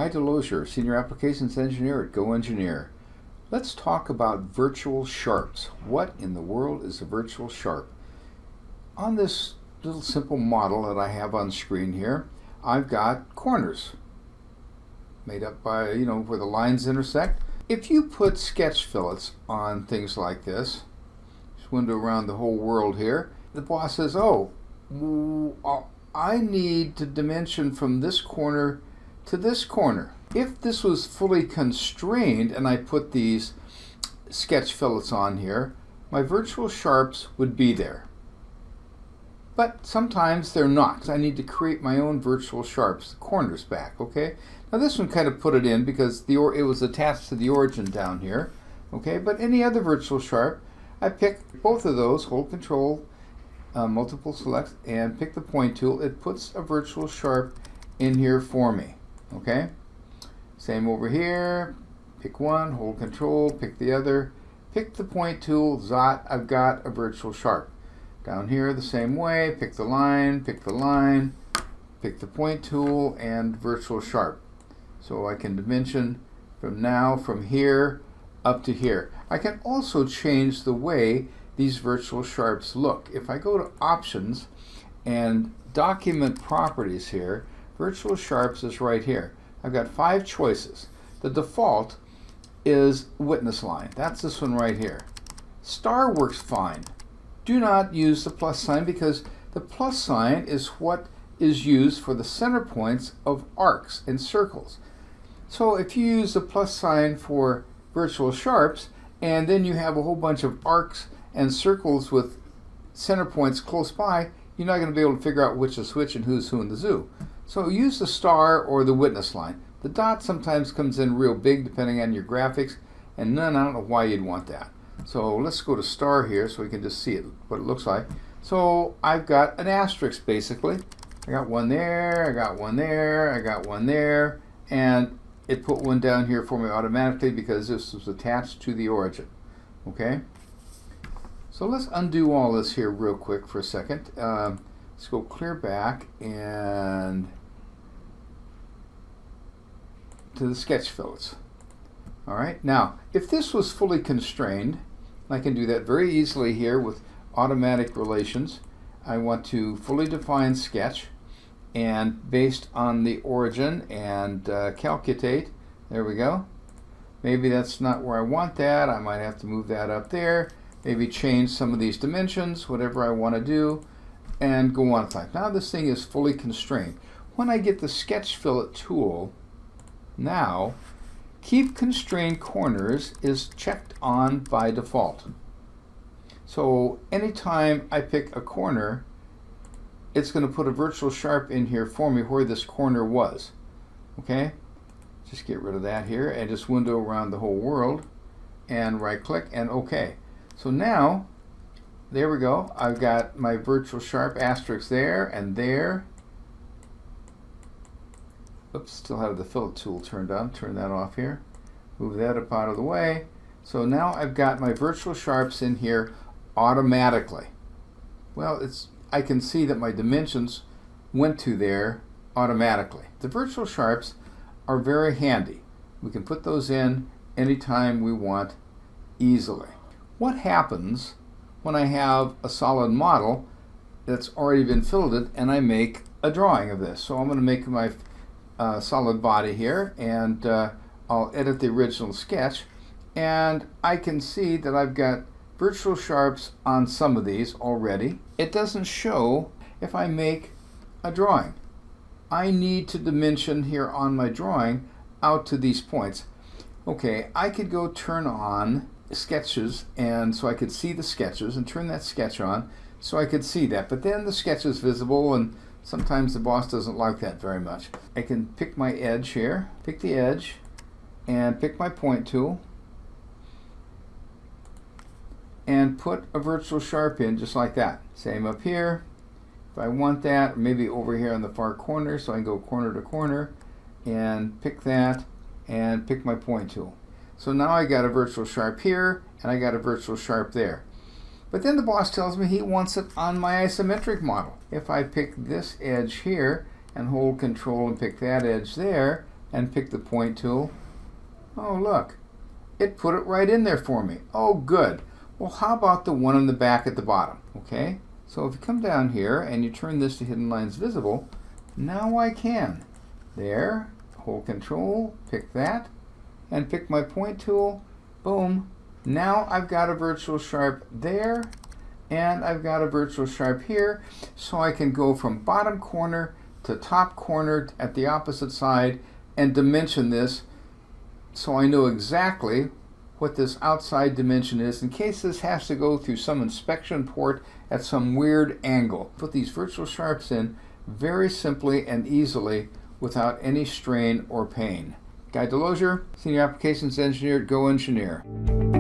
Guy Delozier, Senior Applications Engineer at GoEngineer. Let's talk about virtual sharps. What in the world is a virtual sharp? On this little simple model that I have on screen here, I've got corners made up by, where the lines intersect. If you put sketch fillets on things like this, just window around the whole world here, the boss says, oh, I need to dimension from this corner to this corner. If this was fully constrained and I put these sketch fillets on here, my virtual sharps would be there. But sometimes they're not, because I need to create my own virtual sharps, the corners back, okay? Now this one kind of put it in because it was attached to the origin down here, okay? But any other virtual sharp, I pick both of those, hold Control, multiple selects, and pick the point tool. It puts a virtual sharp in here for me, okay? Same over here, pick one, hold Control, pick the other, pick the point tool, Zot, I've got a virtual sharp. Down here the same way, pick the line, pick the point tool, and virtual sharp. So I can dimension from here up to here. I can also change the way these virtual sharps look. If I go to Options and Document Properties here, Virtual Sharps is right here. I've got 5 choices. The default is Witness Line. That's this one right here. Star works fine. Do not use the plus sign because the plus sign is what is used for the center points of arcs and circles. So if you use the plus sign for virtual sharps and then you have a whole bunch of arcs and circles with center points close by, you're not going to be able to figure out which is which and who's who in the zoo. So use the star or the witness line. The dot sometimes comes in real big depending on your graphics, and I don't know why you'd want that. So let's go to star here so we can just see it, what it looks like. So I've got an asterisk basically. I got one there, I got one there, I got one there, and it put one down here for me automatically because this was attached to the origin. Okay? So let's undo all this here real quick for a second. Let's go clear back and to the sketch fillets. All right, now if this was fully constrained, I can do that very easily here with automatic relations. I want to fully define sketch and based on the origin and calculate. There we go. Maybe that's not where I want that. I might have to move that up there. Maybe change some of these dimensions, whatever I want to do, and go on like. Now this thing is fully constrained. When I get the sketch fillet tool, now keep constrained corners is checked on by default. So anytime I pick a corner, it's going to put a virtual sharp in here for me where this corner was. Okay? Just get rid of that here and just window around the whole world and right click and OK. So now, there we go. I've got my virtual sharp asterisk there and there. Oops, still have the fillet tool turned on. Turn that off here. Move that up out of the way. So now I've got my virtual sharps in here automatically. Well, I can see that my dimensions went to there automatically. The virtual sharps are very handy. We can put those in anytime we want easily. What happens when I have a solid model that's already been filleted and I make a drawing of this? So I'm going to make my solid body here, and I'll edit the original sketch, and I can see that I've got virtual sharps on some of these already. It doesn't show if I make a drawing. I need to dimension here on my drawing out to these points. Okay, I could go turn on sketches, and so I could see the sketches and turn that sketch on so I could see that, but then the sketch is visible and sometimes the boss doesn't like that very much. I can pick my edge here, pick the edge, and pick my point tool, and put a virtual sharp in just like that. Same up here. If I want that, maybe over here in the far corner, so I can go corner to corner, and pick that, and pick my point tool. So now I got a virtual sharp here, and I got a virtual sharp there. But then the boss tells me he wants it on my isometric model. If I pick this edge here and hold Control and pick that edge there, and pick the point tool. Oh, look, it put it right in there for me. Oh, good. Well, how about the one on the back at the bottom? Okay, so if you come down here and you turn this to hidden lines visible, now I can. There, hold control, pick that, and pick my point tool. Boom. Now I've got a virtual sharp there, and I've got a virtual sharp here, so I can go from bottom corner to top corner at the opposite side and dimension this so I know exactly what this outside dimension is in case this has to go through some inspection port at some weird angle. Put these virtual sharps in very simply and easily without any strain or pain. Guy Delozier, Senior Applications Engineer at GoEngineer.